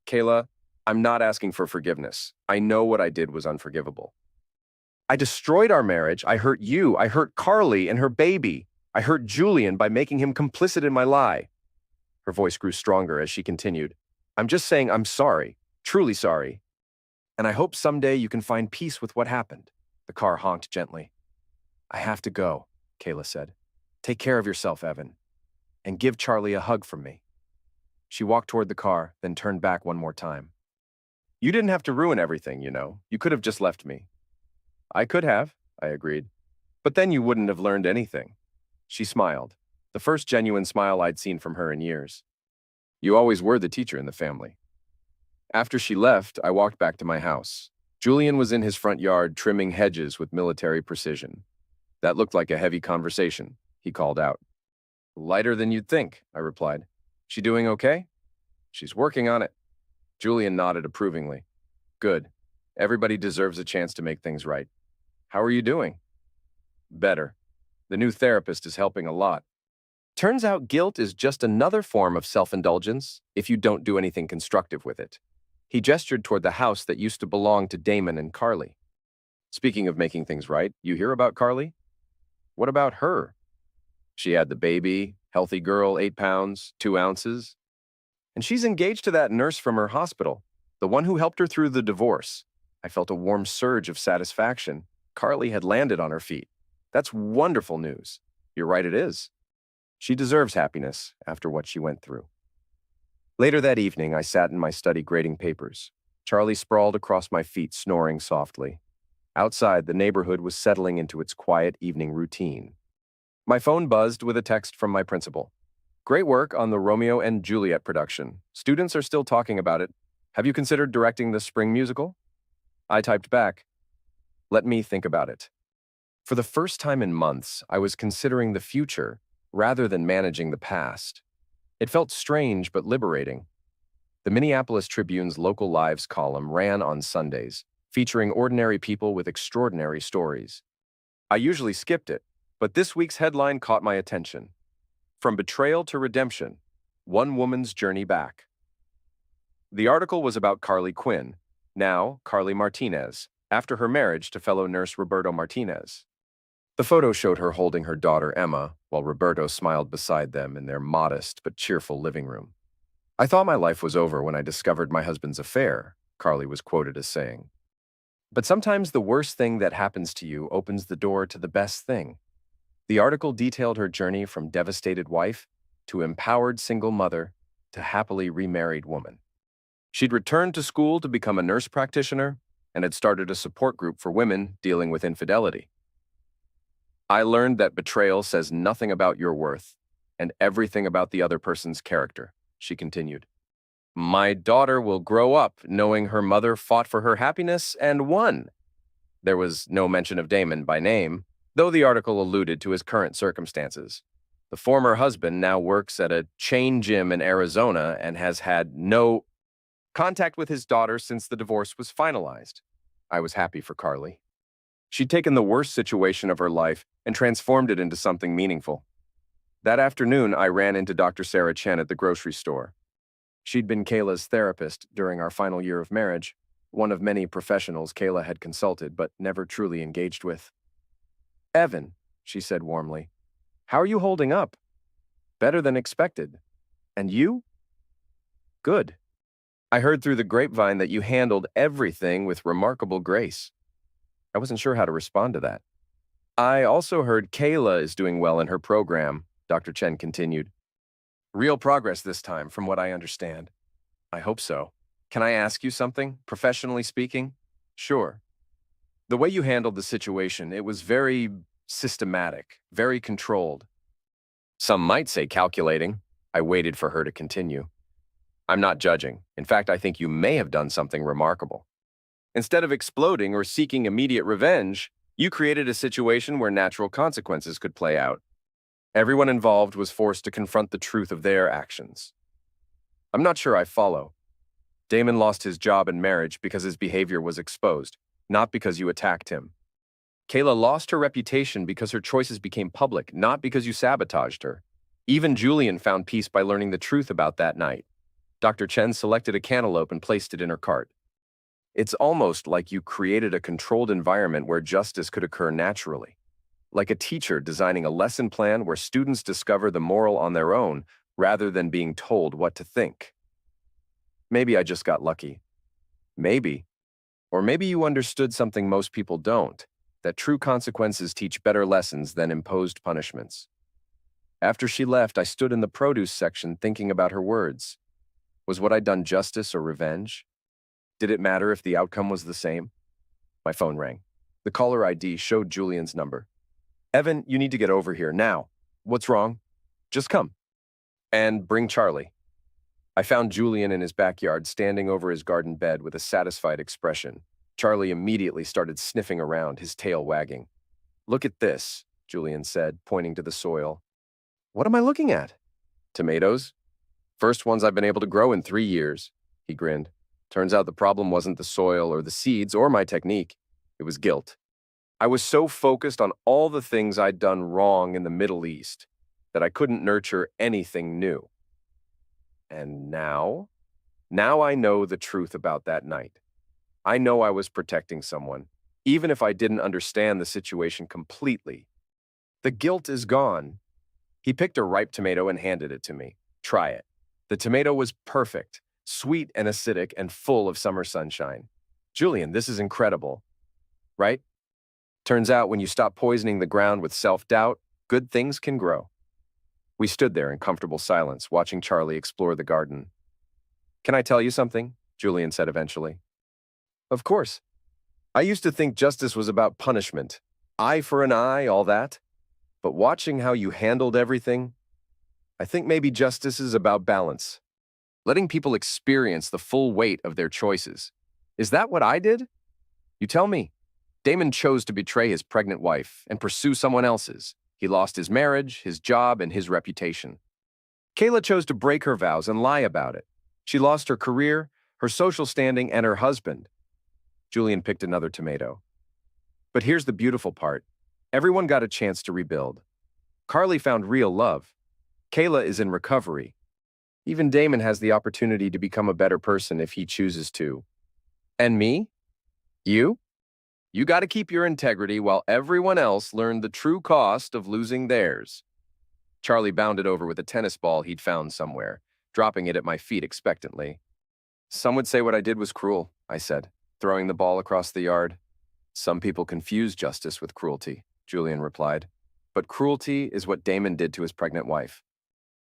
[SPEAKER 2] Kayla, I'm not asking for forgiveness. I know what I did was unforgivable. I destroyed our marriage. I hurt you. I hurt Carly and her baby. I hurt Julian by making him complicit in my lie. Her voice grew stronger as she continued. I'm just saying I'm sorry, truly sorry. And I hope someday you can find peace with what happened. The car honked gently. I have to go, Kayla said. Take care of yourself, Evan. And give Charlie a hug from me. She walked toward the car, then turned back one more time. You didn't have to ruin everything, you know. You could have just left me. I could have, I agreed. But then you wouldn't have learned anything. She smiled, the first genuine smile I'd seen from her in years. You always were the teacher in the family. After she left, I walked back to my house. Julian was in his front yard trimming hedges with military precision. That looked like a heavy conversation, he called out. Lighter than you'd think, I replied. She doing okay? She's working on it. Julian nodded approvingly. Good. Everybody deserves a chance to make things right. How are you doing? Better. The new therapist is helping a lot. Turns out guilt is just another form of self-indulgence if you don't do anything constructive with it. He gestured toward the house that used to belong to Damon and Carly. Speaking of making things right, you hear about Carly? What about her? She had the baby, healthy girl, 8 pounds, 2 ounces. And she's engaged to that nurse from her hospital, the one who helped her through the divorce. I felt a warm surge of satisfaction. Carly had landed on her feet. That's wonderful news. You're right, it is. She deserves happiness after what she went through. Later that evening, I sat in my study grading papers. Charlie sprawled across my feet, snoring softly. Outside, the neighborhood was settling into its quiet evening routine. My phone buzzed with a text from my principal. Great work on the Romeo and Juliet production. Students are still talking about it. Have you considered directing the spring musical? I typed back, let me think about it. For the first time in months, I was considering the future rather than managing the past. It felt strange but liberating. The Minneapolis Tribune's Local Lives column ran on Sundays, featuring ordinary people with extraordinary stories. I usually skipped it, but this week's headline caught my attention. From betrayal to redemption, one woman's journey back. The article was about Carly Quinn, now Carly Martinez, after her marriage to fellow nurse Roberto Martinez. The photo showed her holding her daughter Emma, while Roberto smiled beside them in their modest but cheerful living room. I thought my life was over when I discovered my husband's affair, Carly was quoted as saying. But sometimes the worst thing that happens to you opens the door to the best thing. The article detailed her journey from devastated wife to empowered single mother to happily remarried woman. She'd returned to school to become a nurse practitioner and had started a support group for women dealing with infidelity. I learned that betrayal says nothing about your worth and everything about the other person's character, she continued. My daughter will grow up knowing her mother fought for her happiness and won. There was no mention of Damon by name, though the article alluded to his current circumstances. The former husband now works at a chain gym in Arizona and has had no contact with his daughter since the divorce was finalized. I was happy for Carly. She'd taken the worst situation of her life and transformed it into something meaningful. That afternoon, I ran into Dr. Sarah Chen at the grocery store. She'd been Kayla's therapist during our final year of marriage, one of many professionals Kayla had consulted but never truly engaged with. Evan, she said warmly, how are you holding up? Better than expected. And you? Good. I heard through the grapevine that you handled everything with remarkable grace. I wasn't sure how to respond to that. I also heard Kayla is doing well in her program, Dr. Chen continued. Real progress this time, from what I understand. I hope so. Can I ask you something, professionally speaking? Sure. The way you handled the situation, it was very systematic, very controlled. Some might say calculating. I waited for her to continue. I'm not judging. In fact, I think you may have done something remarkable. Instead of exploding or seeking immediate revenge, you created a situation where natural consequences could play out. Everyone involved was forced to confront the truth of their actions. I'm not sure I follow. Damon lost his job and marriage because his behavior was exposed, not because you attacked him. Kayla lost her reputation because her choices became public, not because you sabotaged her. Even Julian found peace by learning the truth about that night. Dr. Chen selected a cantaloupe and placed it in her cart. It's almost like you created a controlled environment where justice could occur naturally. Like a teacher designing a lesson plan where students discover the moral on their own rather than being told what to think. Maybe I just got lucky. Maybe. Or maybe you understood something most people don't, that true consequences teach better lessons than imposed punishments. After she left, I stood in the produce section thinking about her words. Was what I'd done justice or revenge? Did it matter if the outcome was the same? My phone rang. The caller ID showed Julian's number. Evan, you need to get over here now. What's wrong? Just come. And bring Charlie. I found Julian in his backyard standing over his garden bed with a satisfied expression. Charlie immediately started sniffing around, his tail wagging. Look at this. Julian said, pointing to the soil. What am I looking at? Tomatoes. First ones I've been able to grow in 3 years, he grinned. Turns out the problem wasn't the soil or the seeds or my technique. It was guilt. I was so focused on all the things I'd done wrong in the Middle East that I couldn't nurture anything new. And now? Now I know the truth about that night. I know I was protecting someone, even if I didn't understand the situation completely. The guilt is gone. He picked a ripe tomato and handed it to me. Try it. The tomato was perfect, sweet and acidic and full of summer sunshine. Julian, this is incredible. Right? Turns out when you stop poisoning the ground with self-doubt, good things can grow. We stood there in comfortable silence, watching Charlie explore the garden. Can I tell you something? Julian said eventually. Of course. I used to think justice was about punishment. Eye for an eye, all that. But watching how you handled everything, I think maybe justice is about balance. Letting people experience the full weight of their choices. Is that what I did? You tell me. Damon chose to betray his pregnant wife and pursue someone else's. He lost his marriage, his job, and his reputation. Kayla chose to break her vows and lie about it. She lost her career, her social standing, and her husband. Julian picked another tomato. But here's the beautiful part. Everyone got a chance to rebuild. Carly found real love. Kayla is in recovery. Even Damon has the opportunity to become a better person if he chooses to. And me? You? You got to keep your integrity while everyone else learned the true cost of losing theirs. Charlie bounded over with a tennis ball he'd found somewhere, dropping it at my feet expectantly. Some would say what I did was cruel, I said, throwing the ball across the yard. Some people confuse justice with cruelty, Julian replied. But cruelty is what Damon did to his pregnant wife.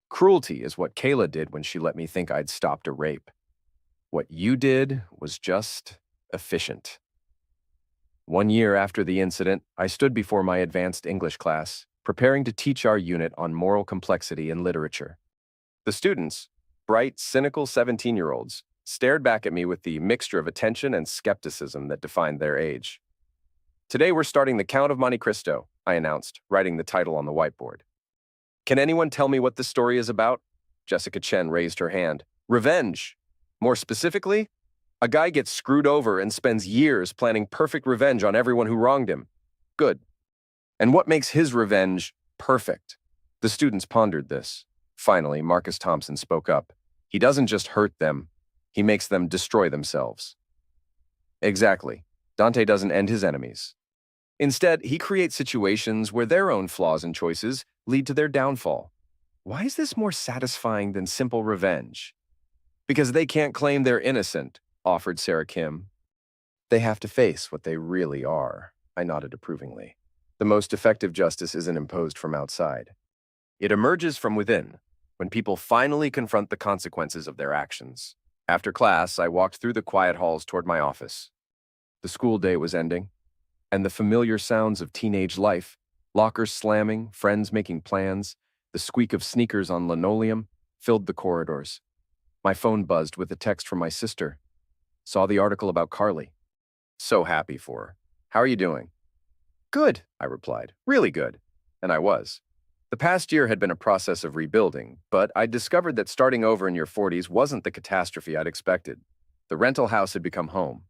[SPEAKER 2] Cruelty is what Kayla did when she let me think I'd stopped a rape. What you did was just efficient. 1 year after the incident, I stood before my advanced English class, preparing to teach our unit on moral complexity in literature. The students, bright, cynical 17-year-olds, stared back at me with the mixture of attention and skepticism that defined their age. Today we're starting The Count of Monte Cristo, I announced, writing the title on the whiteboard. Can anyone tell me what this story is about? Jessica Chen raised her hand. Revenge. More specifically, a guy gets screwed over and spends years planning perfect revenge on everyone who wronged him. Good. And what makes his revenge perfect? The students pondered this. Finally, Marcus Thompson spoke up. He doesn't just hurt them, he makes them destroy themselves. Exactly. Dante doesn't end his enemies. Instead, he creates situations where their own flaws and choices lead to their downfall. Why is this more satisfying than simple revenge? Because they can't claim they're innocent, offered Sarah Kim. They have to face what they really are, I nodded approvingly. The most effective justice isn't imposed from outside. It emerges from within, when people finally confront the consequences of their actions. After class, I walked through the quiet halls toward my office. The school day was ending, and the familiar sounds of teenage life, lockers slamming, friends making plans, the squeak of sneakers on linoleum, filled the corridors. My phone buzzed with a text from my sister. Saw the article about Carly. So happy for her. How are you doing? Good, I replied. Really good. And I was. The past year had been a process of rebuilding, but I discovered that starting over in your 40s wasn't the catastrophe I'd expected. The rental house had become home.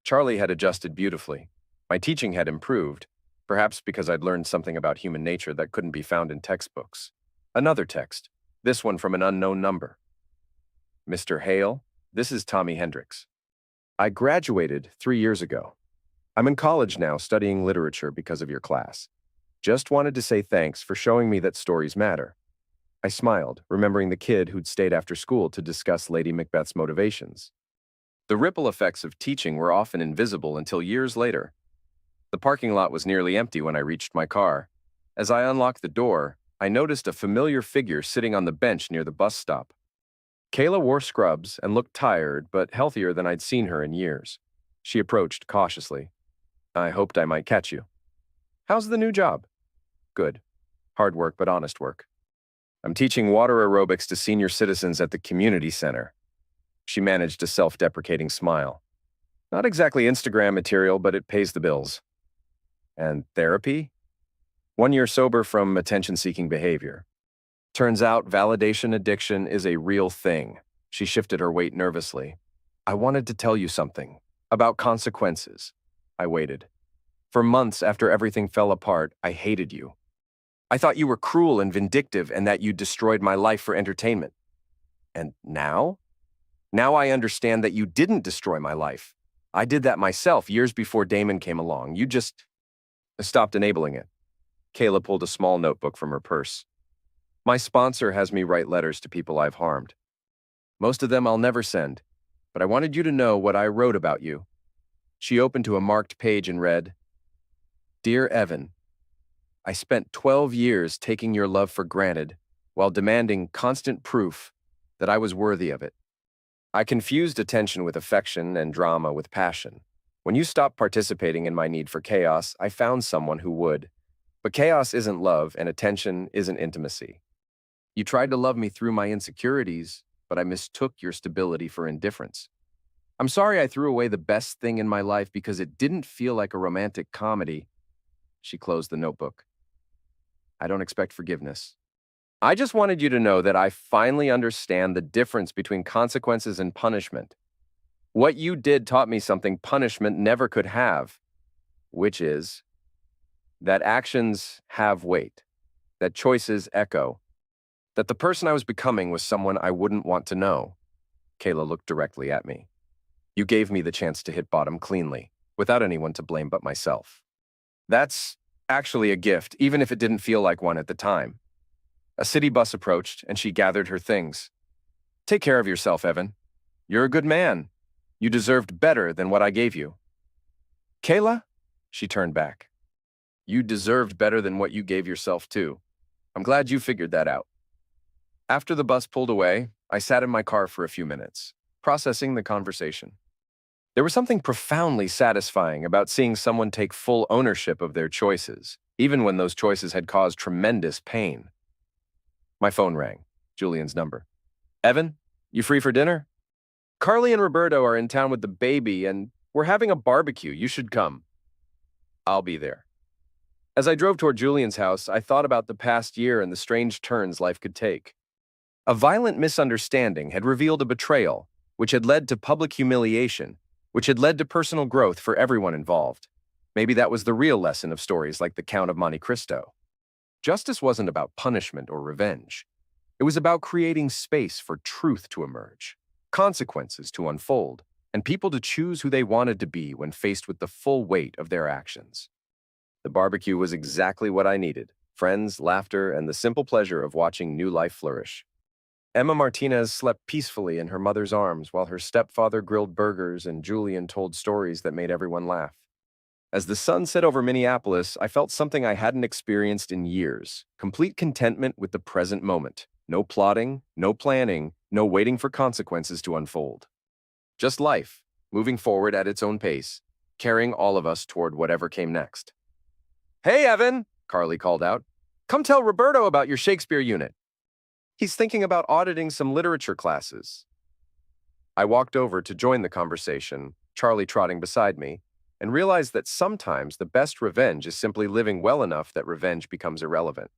[SPEAKER 2] Charlie had adjusted beautifully. My teaching had improved, perhaps because I'd learned something about human nature that couldn't be found in textbooks. Another text, this one from an unknown number. Mr. Hale, this is Tommy Hendricks. I graduated 3 years ago. I'm in college now studying literature because of your class. Just wanted to say thanks for showing me that stories matter. I smiled, remembering the kid who'd stayed after school to discuss Lady Macbeth's motivations. The ripple effects of teaching were often invisible until years later. The parking lot was nearly empty when I reached my car. As I unlocked the door, I noticed a familiar figure sitting on the bench near the bus stop. Kayla wore scrubs and looked tired, but healthier than I'd seen her in years. She approached cautiously. I hoped I might catch you. How's the new job? Good. Hard work, but honest work. I'm teaching water aerobics to senior citizens at the community center. She managed a self-deprecating smile. Not exactly Instagram material, but it pays the bills. And therapy? 1 year sober from attention-seeking behavior. Turns out validation addiction is a real thing. She shifted her weight nervously. I wanted to tell you something about consequences. I waited. For months after everything fell apart, I hated you. I thought you were cruel and vindictive and that you destroyed my life for entertainment. And now? Now I understand that you didn't destroy my life. I did that myself years before Damon came along. You just stopped enabling it. Kayla pulled a small notebook from her purse. My sponsor has me write letters to people I've harmed. Most of them I'll never send, but I wanted you to know what I wrote about you. She opened to a marked page and read, Dear Evan, I spent 12 years taking your love for granted while demanding constant proof that I was worthy of it. I confused attention with affection and drama with passion. When you stopped participating in my need for chaos, I found someone who would. But chaos isn't love and attention isn't intimacy. You tried to love me through my insecurities, but I mistook your stability for indifference. I'm sorry I threw away the best thing in my life because it didn't feel like a romantic comedy. She closed the notebook. I don't expect forgiveness. I just wanted you to know that I finally understand the difference between consequences and punishment. What you did taught me something punishment never could have, which is that actions have weight, that choices echo, that the person I was becoming was someone I wouldn't want to know. Kayla looked directly at me. You gave me the chance to hit bottom cleanly, without anyone to blame but myself. That's actually a gift, even if it didn't feel like one at the time. A city bus approached, and she gathered her things. Take care of yourself, Evan. You're a good man. You deserved better than what I gave you. Kayla? She turned back. You deserved better than what you gave yourself, too. I'm glad you figured that out. After the bus pulled away, I sat in my car for a few minutes, processing the conversation. There was something profoundly satisfying about seeing someone take full ownership of their choices, even when those choices had caused tremendous pain. My phone rang. Julian's number. Evan, you free for dinner? Carly and Roberto are in town with the baby, and we're having a barbecue. You should come. I'll be there. As I drove toward Julian's house, I thought about the past year and the strange turns life could take. A violent misunderstanding had revealed a betrayal, which had led to public humiliation, which had led to personal growth for everyone involved. Maybe that was the real lesson of stories like The Count of Monte Cristo. Justice wasn't about punishment or revenge. It was about creating space for truth to emerge, consequences to unfold, and people to choose who they wanted to be when faced with the full weight of their actions. The barbecue was exactly what I needed: friends, laughter, and the simple pleasure of watching new life flourish. Emma Martinez slept peacefully in her mother's arms while her stepfather grilled burgers and Julian told stories that made everyone laugh. As the sun set over Minneapolis, I felt something I hadn't experienced in years: complete contentment with the present moment. No plotting, no planning, no waiting for consequences to unfold. Just life, moving forward at its own pace, carrying all of us toward whatever came next. Hey, Evan, Carly called out. Come tell Roberto about your Shakespeare unit. He's thinking about auditing some literature classes. I walked over to join the conversation, Charlie trotting beside me, and realized that sometimes the best revenge is simply living well enough that revenge becomes irrelevant.